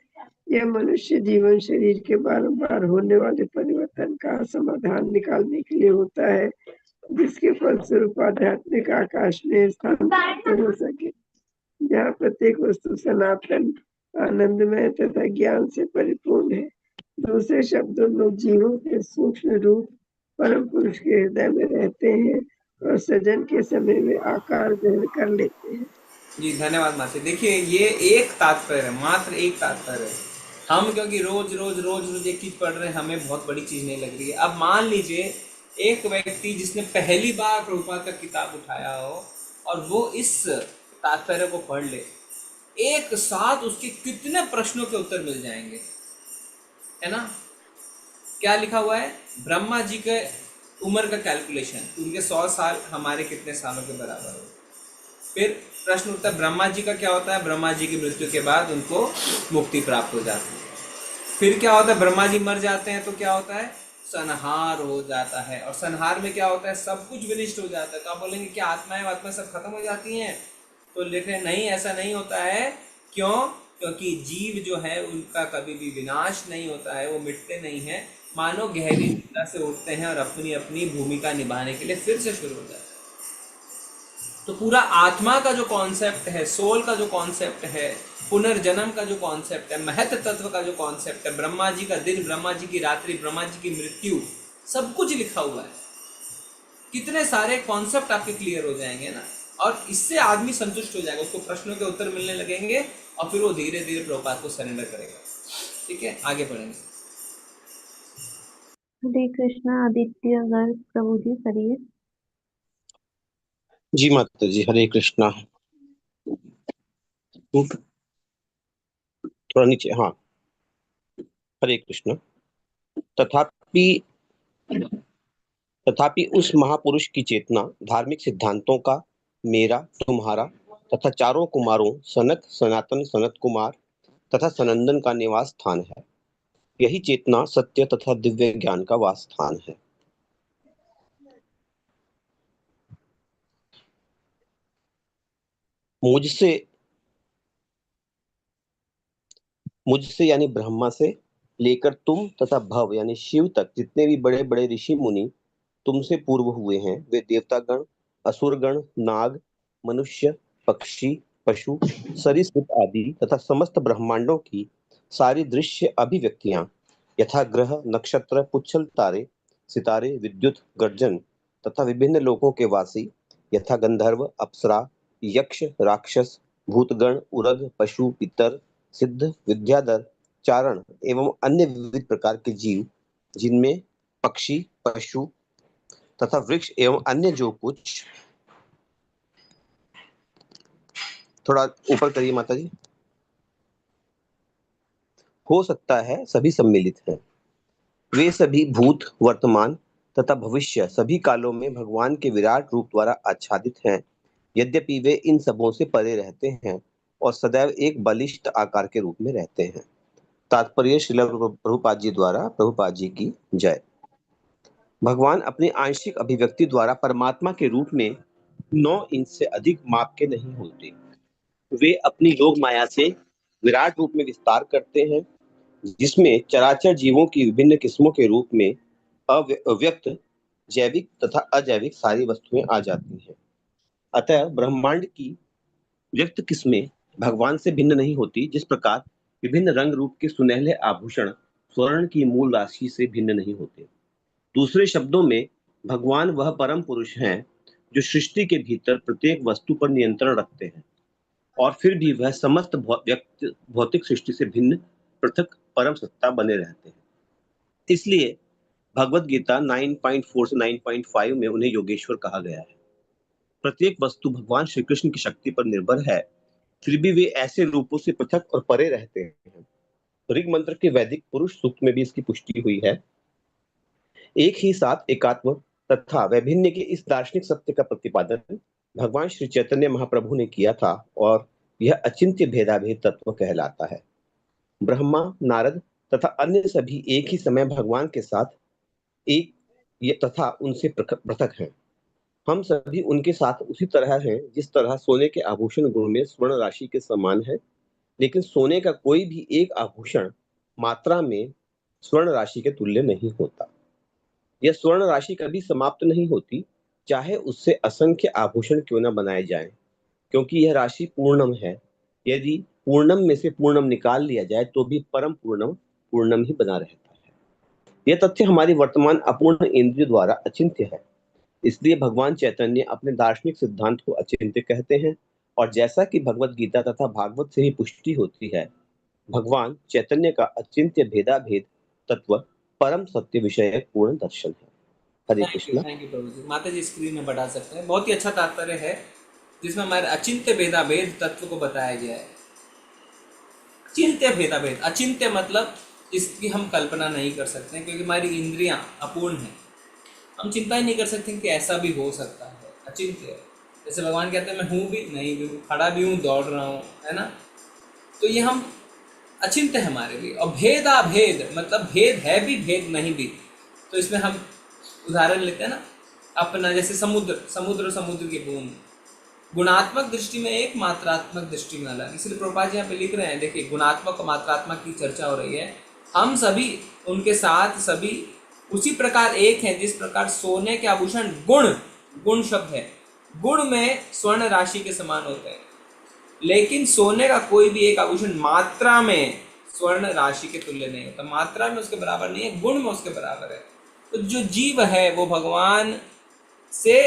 यह मनुष्य जीवन शरीर के बारंबार होने वाले परिवर्तन का समाधान निकालने के लिए होता है, जिसके फलस्वरूप आध्यात्मिक आकाश में स्थान प्राप्त हो सके, जहाँ प्रत्येक वस्तु सनातन, आनंदमय तथा ज्ञान से परिपूर्ण है। दूसरे शब्दों में जीवों के सूक्ष्म रूप परम पुरुष के हृदय में रहते हैं और सृजन के समय वे आकार ग्रहण कर लेते हैं। जी धन्यवाद मासी। देखिए, ये एक तात्पर्य है, मात्र एक तात्पर्य है। हम क्योंकि रोज रोज रोज रोज एक चीज पढ़ रहे हैं, हमें बहुत बड़ी चीज नहीं लग रही है। अब मान लीजिए एक व्यक्ति जिसने पहली बार प्रभुपाद का किताब उठाया हो और वो इस तात्पर्य को पढ़ ले, एक साथ उसके कितने प्रश्नों के उत्तर मिल जाएंगे, है ना। क्या लिखा हुआ है? ब्रह्मा जी के उम्र का कैलकुलेशन, उनके 100 साल हमारे कितने सालों के बराबर हो। फिर प्रश्न उठता है ब्रह्मा जी का क्या होता है? ब्रह्मा जी की मृत्यु के बाद उनको मुक्ति प्राप्त हो जाती है। फिर क्या होता है? ब्रह्मा जी मर जाते हैं तो क्या होता है? संहार हो जाता है। और संहार में क्या होता है? सब कुछ विनिष्ट हो जाता है। तो आप बोलेंगे क्या आत्माएं सब खत्म हो जाती हैं? तो लिख रहे नहीं, ऐसा नहीं होता है। क्यों? क्योंकि जीव जो है उनका कभी भी विनाश नहीं होता है, वो मिटते नहीं हैं, मानो गहरी निद्रा से उठते हैं और अपनी अपनी भूमिका निभाने के लिए फिर से शुरू हो जाते हैं। तो पूरा आत्मा का जो कॉन्सेप्ट है, सोल का जो कॉन्सेप्ट है, पुनर्जन्म का जो कॉन्सेप्ट है, महत्व तत्व का जो कॉन्सेप्ट है, ब्रह्मा जी का दिन, ब्रह्मा जी की रात्रि, ब्रह्मा जी की मृत्यु, सब कुछ लिखा हुआ है। कितने सारे कॉन्सेप्ट आपके क्लियर हो जाएंगे ना, और इससे आदमी संतुष्ट हो जाएगा, उसको प्रश्नों के उत्तर मिलने लगेंगे और फिर वो धीरे धीरे प्रभुपाद को सरेंडर करेगा। ठीक है, आगे बढ़ेंगे। हरे कृष्णा। आदित्य गर्ग प्रभु जी करिए। जी माता जी, हरे कृष्णा। थोड़ा नीचे, हाँ। हरे कृष्णा। तथापि उस महापुरुष की चेतना धार्मिक सिद्धांतों का मेरा, तुम्हारा तथा चारों कुमारों सनक, सनातन, सनत कुमार तथा सनंदन का निवास स्थान है। यही चेतना सत्य तथा दिव्य ज्ञान का वास स्थान है। मुझसे यानी ब्रह्मा से लेकर तुम तथा भव यानी शिव तक जितने भी बड़े बड़े ऋषि मुनि तुमसे पूर्व हुए हैं, वे देवतागण, असुरगण, नाग, मनुष्य, पक्षी, पशु, सरीसृप आदि तथा समस्त ब्रह्मांडों की सारी दृश्य अभिव्यक्तियां यथा ग्रह, नक्षत्र, पुच्छल तारे, सितारे, विद्युत, गर्जन तथा विभिन्न लोकों के वासी यथा गंधर्व, अप्सरा, यक्ष, राक्षस, भूतगण, उरग, पशु, पितर, सिद्ध, विद्याधर, चारण एवं अन्य विविध प्रकार के जीव, जिनमें पक्षी, पशु तथा वृक्ष एवं अन्य जो कुछ, थोड़ा ऊपर करिए माता जी, हो सकता है सभी सम्मिलित हैं। वे सभी भूत, वर्तमान तथा भविष्य सभी कालों में भगवान के विराट रूप द्वारा आच्छादित हैं। यद्यपि वे इन सबों से परे रहते हैं और सदैव एक बलिष्ठ आकार के रूप में रहते हैं। तात्पर्य श्रील प्रभुपाद जी द्वारा, प्रभुपाद जी की जय। भगवान अपनी आंशिक अभिव्यक्ति द्वारा परमात्मा के रूप में 9 इंच से अधिक माप के नहीं होते। वे अपनी योग माया से विराट रूप में विस्तार करते हैं, जिसमें चराचर जीवों की विभिन्न किस्मों के रूप में अव्यक्त, जैविक तथा अजैविक सारी वस्तुएं आ जाती हैं। अतः ब्रह्मांड की व्यक्त किस्में भगवान से भिन्न नहीं होती, जिस प्रकार विभिन्न रंग रूप के सुनहले आभूषण स्वर्ण की मूल राशि से भिन्न नहीं होते। दूसरे शब्दों में भगवान वह परम पुरुष हैं जो सृष्टि के भीतर प्रत्येक वस्तु पर नियंत्रण रखते हैं और फिर भी वह समस्त भौतिक सृष्टि से भिन्न पृथक परम सत्ता बने रहते हैं। इसलिए भगवत गीता 9.4 से 9.5 में उन्हें योगेश्वर कहा गया है। प्रत्येक वस्तु भगवान श्री कृष्ण की शक्ति पर निर्भर है, फिर भी वे ऐसे रूपों से पृथक और परे रहते हैं। ऋग मंत्र के वैदिक पुरुष सूक्त में भी इसकी पुष्टि हुई है। एक ही साथ एकात्म तथा वैभिन्न के इस दार्शनिक सत्य का प्रतिपादन भगवान श्री चैतन्य महाप्रभु ने किया था और यह अचिंत्य भेदाभेद तत्व कहलाता है। ब्रह्मा, नारद तथा अन्य सभी एक ही समय भगवान के साथ एक तथा उनसे पृथक हैं। हम सभी उनके साथ उसी तरह हैं जिस तरह सोने के आभूषण गुण में स्वर्ण राशि के समान है, लेकिन सोने का कोई भी एक आभूषण मात्रा में स्वर्ण राशि के तुल्य नहीं होता। यह स्वर्ण राशि कभी समाप्त नहीं होती, चाहे उससे असंख्य आभूषण क्यों न बनाए जाएं, क्योंकि यह राशि पूर्णम है। यदि पूर्णम में से पूर्णम निकाल लिया जाए तो भी परम पूर्णम पूर्णम ही बना रहता है। यह तथ्य हमारी वर्तमान अपूर्ण इंद्रिय द्वारा अचिंत्य है। इसलिए भगवान चैतन्य अपने दार्शनिक सिद्धांत को अचिंत्य कहते हैं और जैसा कि भगवत गीता तथा भागवत से ही पुष्टि होती है, भगवान चैतन्य का अचिंत्य भेदाभेद तत्व परम सत्य विषय पूर्ण दर्शन है। हरे कृष्ण। थैंक यू प्रभु जी। माता जी स्क्रीन में बढ़ा सकते हैं। बहुत ही अच्छा तात्पर्य है जिसमें हमारे अचिंत्य भेदाभेद तत्व को बताया गया है। चिंत्य भेदाभेद, अचिंत्य मतलब इसकी हम कल्पना नहीं कर सकते क्योंकि हमारी इंद्रियां अपूर्ण हैं। हम चिंता ही नहीं कर सकते कि ऐसा भी हो सकता है। अचिंत्य, जैसे भगवान कहते हैं मैं हूँ भी, नहीं भी हूँ, खड़ा भी हूँ, दौड़ रहा हूँ, है ना। तो ये हम अचिंत्य है हमारे लिए। और भेदाभेद मतलब भेद है भी, भेद नहीं भी। तो इसमें हम उदाहरण लेते हैं ना अपना, जैसे समुद्र की बूंद, गुणात्मक दृष्टि में एक, मात्रात्मक दृष्टि में अलग। इसलिए प्रभुपाद जी यहाँ पे लिख रहे हैं, देखिए गुणात्मक और मात्रात्मक की चर्चा हो रही है। हम सभी उनके साथ सभी उसी प्रकार एक हैं जिस प्रकार सोने के आभूषण गुण शब्द है, गुण में स्वर्ण राशि के समान होते हैं, लेकिन सोने का कोई भी एक आभूषण मात्रा में स्वर्ण राशि के तुल्य नहीं होता। मात्रा में उसके बराबर नहीं है, गुण में उसके बराबर है। तो जो जीव है वो भगवान से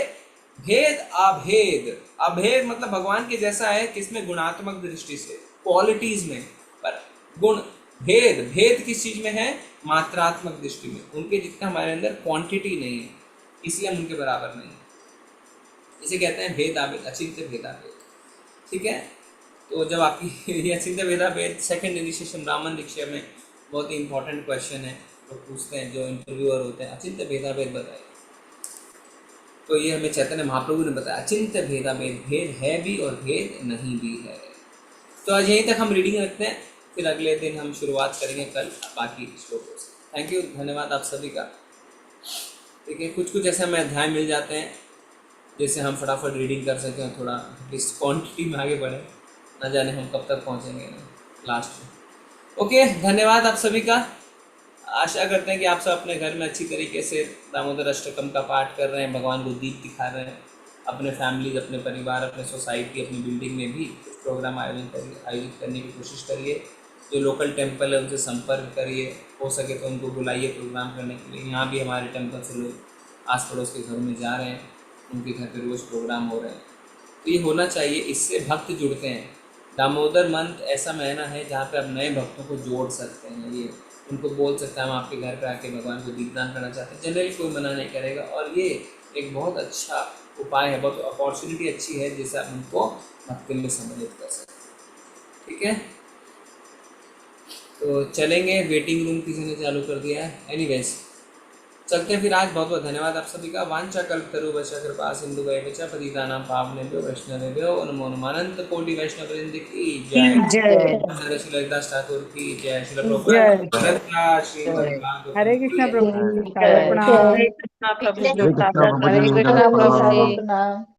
भेद अभेद मतलब भगवान के जैसा है, किसमें? गुणात्मक दृष्टि से, क्वालिटीज में। पर गुण भेद किस चीज में है? मात्रात्मक दृष्टि में। उनके जितना हमारे अंदर क्वांटिटी नहीं है, इसलिए हम उनके बराबर नहीं है। इसे कहते हैं भेदाभेद, अचिंत्य भेदाभेद। ठीक है। तो जब आपकी ये अचिंत्य भेदाभेद सेकंड इनिशिएशन ब्राह्मण दीक्षा में बहुत ही इंपॉर्टेंट क्वेश्चन है, तो पूछते हैं जो इंटरव्यूअर होते हैं, अचिंत्य भेदाभेद बताइए। तो ये हमें चैतन्य महाप्रभु ने बताया, अचिंत्य भेदाभेद, भेद है भी और भेद नहीं भी है। तो आज यहीं तक हम रीडिंग रखते हैं, फिर अगले दिन हम शुरुआत करेंगे कल बाकी श्लोकों से। थैंक यू, धन्यवाद आप सभी का। ठीक है, कुछ ऐसे हमें अध्याय मिल जाते हैं जैसे हम फटाफट रीडिंग कर सकें और थोड़ा एटलीस्ट क्वान्टिटी में आगे बढ़े, ना जाने हम कब तक पहुँचेंगे लास्ट में। ओके, धन्यवाद आप सभी का। आशा करते हैं कि आप सब अपने घर में अच्छी तरीके से दामोदर अष्टकम का पाठ कर रहे हैं, भगवान को दीप दिखा रहे हैं, अपने फैमिली, अपने परिवार, अपने सोसाइटी, अपनी बिल्डिंग में भी प्रोग्राम आयोजित करने की कोशिश करिए। जो लोकल टेम्पल है उनसे संपर्क करिए, हो सके तो उनको बुलाइए प्रोग्राम करने के लिए। यहाँ भी हमारे टेम्पल से लोग आस पड़ोस के घरों में जा रहे हैं, उनके घर पे रोज़ प्रोग्राम हो रहे हैं। तो ये होना चाहिए, इससे भक्त जुड़ते हैं। दामोदर मंथ ऐसा महीना है जहाँ पे आप नए भक्तों को जोड़ सकते हैं। ये उनको बोल सकते हैं हम आपके घर पे आके भगवान को दीपदान करना चाहते हैं, जनरली कोई मना नहीं करेगा। और ये एक बहुत अच्छा उपाय है, बहुत अपॉर्चुनिटी अच्छी है जिससे आप उनको भक्ति में सम्मिलित कर सकते हैं। ठीक है, तो चलेंगे। वेटिंग रूम किसी ने चालू कर दिया है। एनीवेज चलते हैं फिर। आज बहुत बहुत धन्यवाद आप सभी का। वांछा कल्पतरुभ्यश्च कृपा सिंधु वैवच पतितानां पावनेभ्यो वैष्णवेभ्यो नमो नमः। अनंत कोटि वैष्णव वृंद की जय। श्री ललितास ठाकुर की जय। श्री प्रभुपाद श्री भगवान हरे कृष्णा प्रभु जी, जय। प्रणाम। हरे कृष्णा प्रभु जी, हरे कृष्णा प्रभु जी।